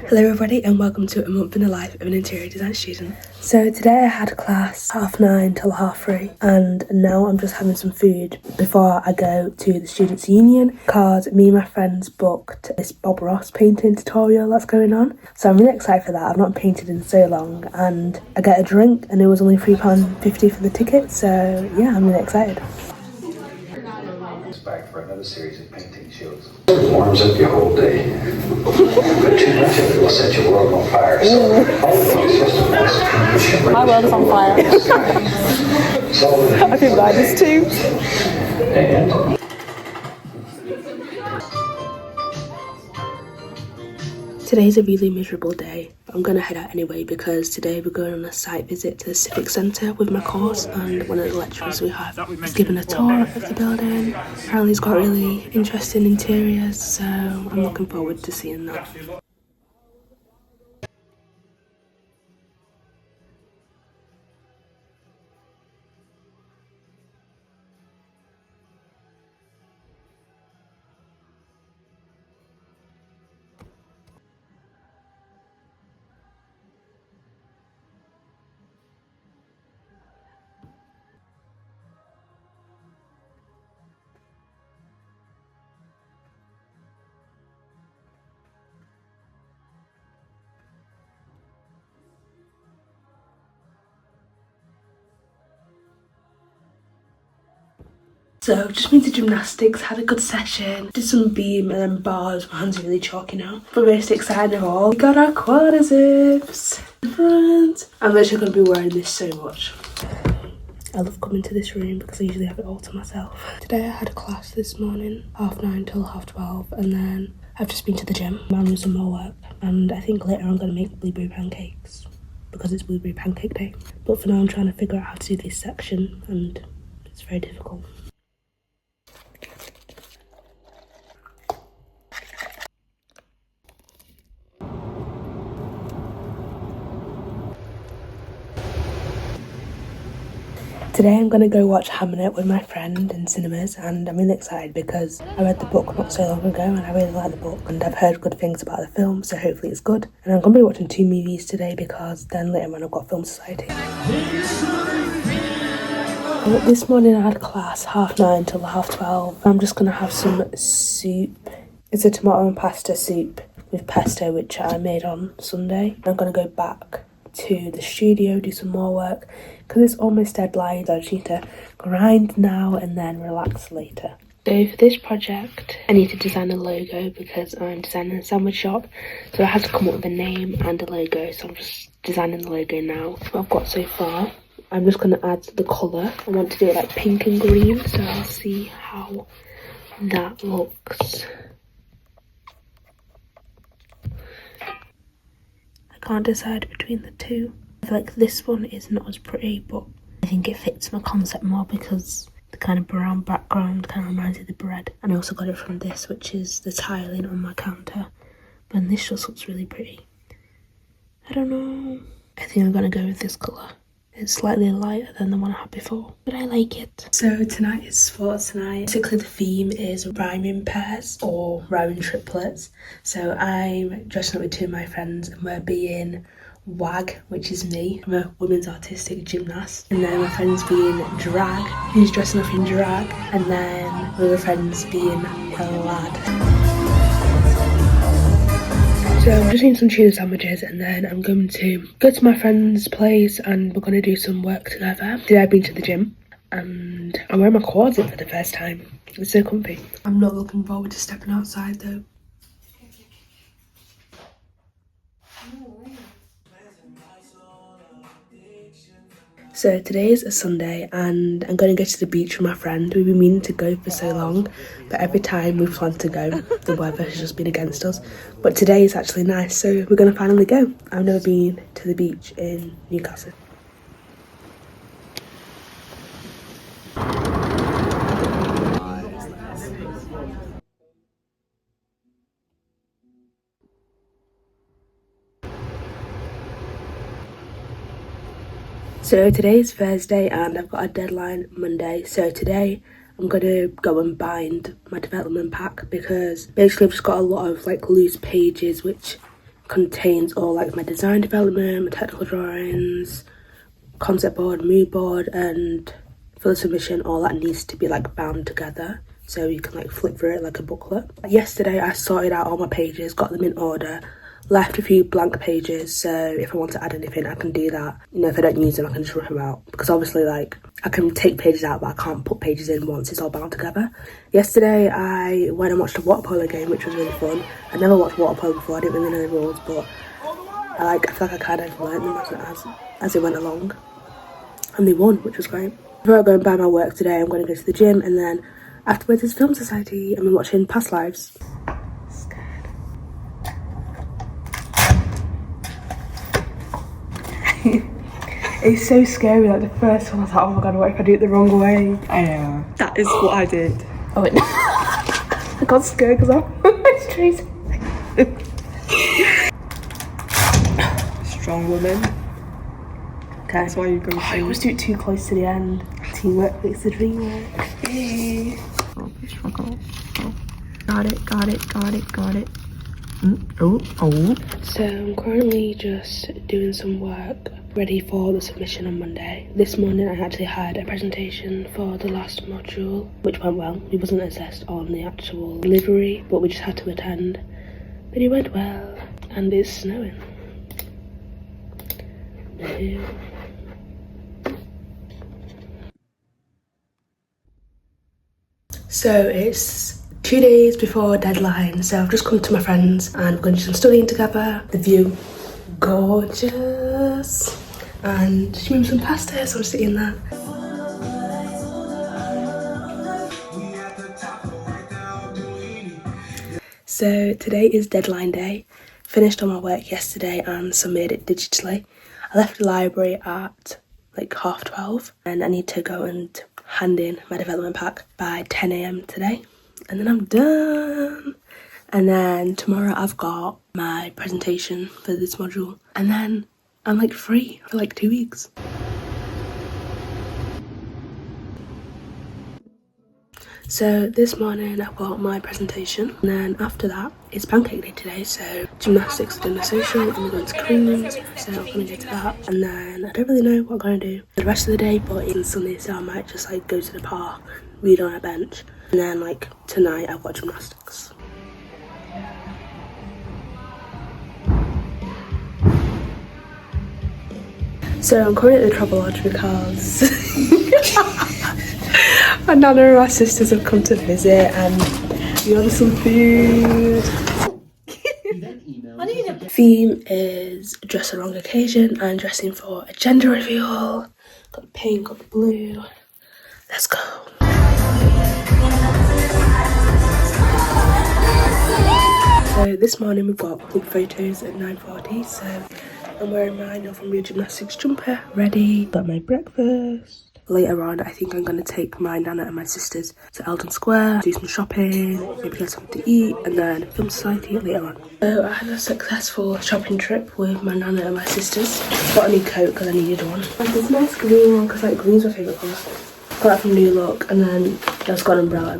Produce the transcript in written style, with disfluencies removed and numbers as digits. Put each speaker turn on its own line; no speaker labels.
Hello everybody and welcome to a month in the life of an interior design student. So today I had class 9:30 till 3:30 and now I'm just having some food before I go to the Students' Union because me and my friends booked this Bob Ross painting tutorial that's going on. So I'm really excited for that. I've not painted in so long and I get a drink and it was only £3.50 for the ticket, so yeah, I'm really excited.
Back for another series of painting shows. It warms up your whole day, but too much of it will set your world on fire. So it's just a nice pinkish.
My world is on fire. I think mine is too.
And
Today's a really miserable day, but I'm going to head out anyway because today we're going on a site visit to the Civic Centre with my course, and one of the lecturers we have is giving a tour of the building. Apparently it's got really interesting interiors, so I'm looking forward to seeing that. So just been to gymnastics, had a good session, did some beam and then bars. My hands are really chalky now. But most exciting of all, we got our quadriceps in front. I'm literally going to be wearing this so much. I love coming to this room because I usually have it all to myself. Today I had a class this morning, 9:30 till 12:30, and then I've just been to the gym. I'm doing some more work, and I think later I'm going to make blueberry pancakes because it's blueberry pancake day. But for now I'm trying to figure out how to do this section, and it's very difficult. Today I'm going to go watch Hamnet with my friend in cinemas, and I'm really excited because I read the book not so long ago and I really like the book and I've heard good things about the film, so hopefully it's good. And I'm going to be watching 2 movies today because then later on I've got Film Society. This morning I had class 9:30 till 12:30. I'm just going to have some soup. It's a tomato and pasta soup with pesto which I made on Sunday. I'm going to go back to the studio, do some more work because it's almost deadline, so I just need to grind now and then relax later. So for this project I need to design a logo because I'm designing a sandwich shop, so I have to come up with a name and a logo, so I'm just designing the logo now. What I've got so far, I'm just going to add the colour. I want to do it like pink and green, so I'll see how that looks. Can't decide between the two. I feel like this one is not as pretty, but I think it fits my concept more because the kind of brown background kind of reminds me of the bread. And I also got it from this, which is the tiling on my counter. But this just looks really pretty. I don't know. I think I'm gonna go with this colour. It's slightly lighter than the one I had before, but I like it. So tonight is sports night. Basically the theme is rhyming pairs or rhyming triplets. So I'm dressing up with 2 of my friends and we're being WAG, which is me. I'm a women's artistic gymnast. And then my friend's being drag. He's dressing up in drag. And then one of my friends being a lad. So I'm just eating some tuna sandwiches and then I'm going to go to my friend's place and we're going to do some work together. Today I've been to the gym and I'm wearing my quads in for the first time. It's so comfy. I'm not looking forward to stepping outside though. So today is a Sunday and I'm going to go to the beach with my friend. We've been meaning to go for so long, but every time we've planned to go, the weather has just been against us. But today is actually nice, so we're going to finally go. I've never been to the beach in Newcastle. So today is Thursday and I've got a deadline Monday. So today I'm gonna go and bind my development pack because basically I've just got a lot of like loose pages which contains all like my design development, my technical drawings, concept board, mood board, and for the submission all that needs to be like bound together so you can like flip through it like a booklet. Yesterday I sorted out all my pages, got them in order, left a few blank pages, so if I want to add anything I can do that. You know, if I don't use them I can just rip them out, because obviously like I can take pages out but I can't put pages in once it's all bound together. Yesterday I went and watched a water polo game which was really fun. I never watched water polo before, I didn't really know the rules, but I feel like I kind of learned them as it went along, and they won, which was great. Before I go and buy my work today I'm going to go to the gym, and then afterwards is Film Society. I'm watching Past Lives. It's so scary, like the first one I was like, oh my god, what if I do it the wrong way?
I know. That is what I did.
Oh wait, I got scared because I'm straight.
Strong woman.
Okay.
That's why you go
I always do it too close to the end. Teamwork makes the dream work. Hey.
Oh, struggle. Oh. Got it. Oh.
So I'm currently just doing some work ready for the submission on Monday. This morning I actually had a presentation for the last module, which went well. We wasn't assessed on the actual delivery, but we just had to attend. But it went well, and it's snowing. No. So it's 2 days before deadline, so I've just come to my friends and we're going to do some studying together. The view, gorgeous, and she made some pasta, so I'm just eating that. So today is deadline day. Finished all my work yesterday and submitted it digitally. I left the library at like 12:30 and I need to go and hand in my development pack by 10 AM today, and then I'm done. And then tomorrow I've got my presentation for this module, and then I'm like free for like 2 weeks. So this morning I've got my presentation, and then after that it's pancake day today, so gymnastics, dinner social, and we're going to Queen's, so I'm going to go to that. And then I don't really know what I'm going to do for the rest of the day, but it's Sunday so I might just like go to the park, read on a bench, and then like tonight I've got gymnastics. So I'm currently at the Travel Lodge because my nana and my sisters have come to visit and we ordered some food. Theme is dress a wrong occasion. I'm dressing for a gender reveal. Got the pink, got the blue. Let's go. So this morning we've got group photos at 9:40, so I'm wearing my Northumbria Gymnastics jumper, ready, got my breakfast. Later on, I think I'm going to take my nana and my sisters to Eldon Square, do some shopping, maybe get something to eat, and then Film Society later on. So I had a successful shopping trip with my nana and my sisters. Got a new coat because I needed one. And this nice green one because like green's my favourite colour. Got that from New Look, and then just got an umbrella.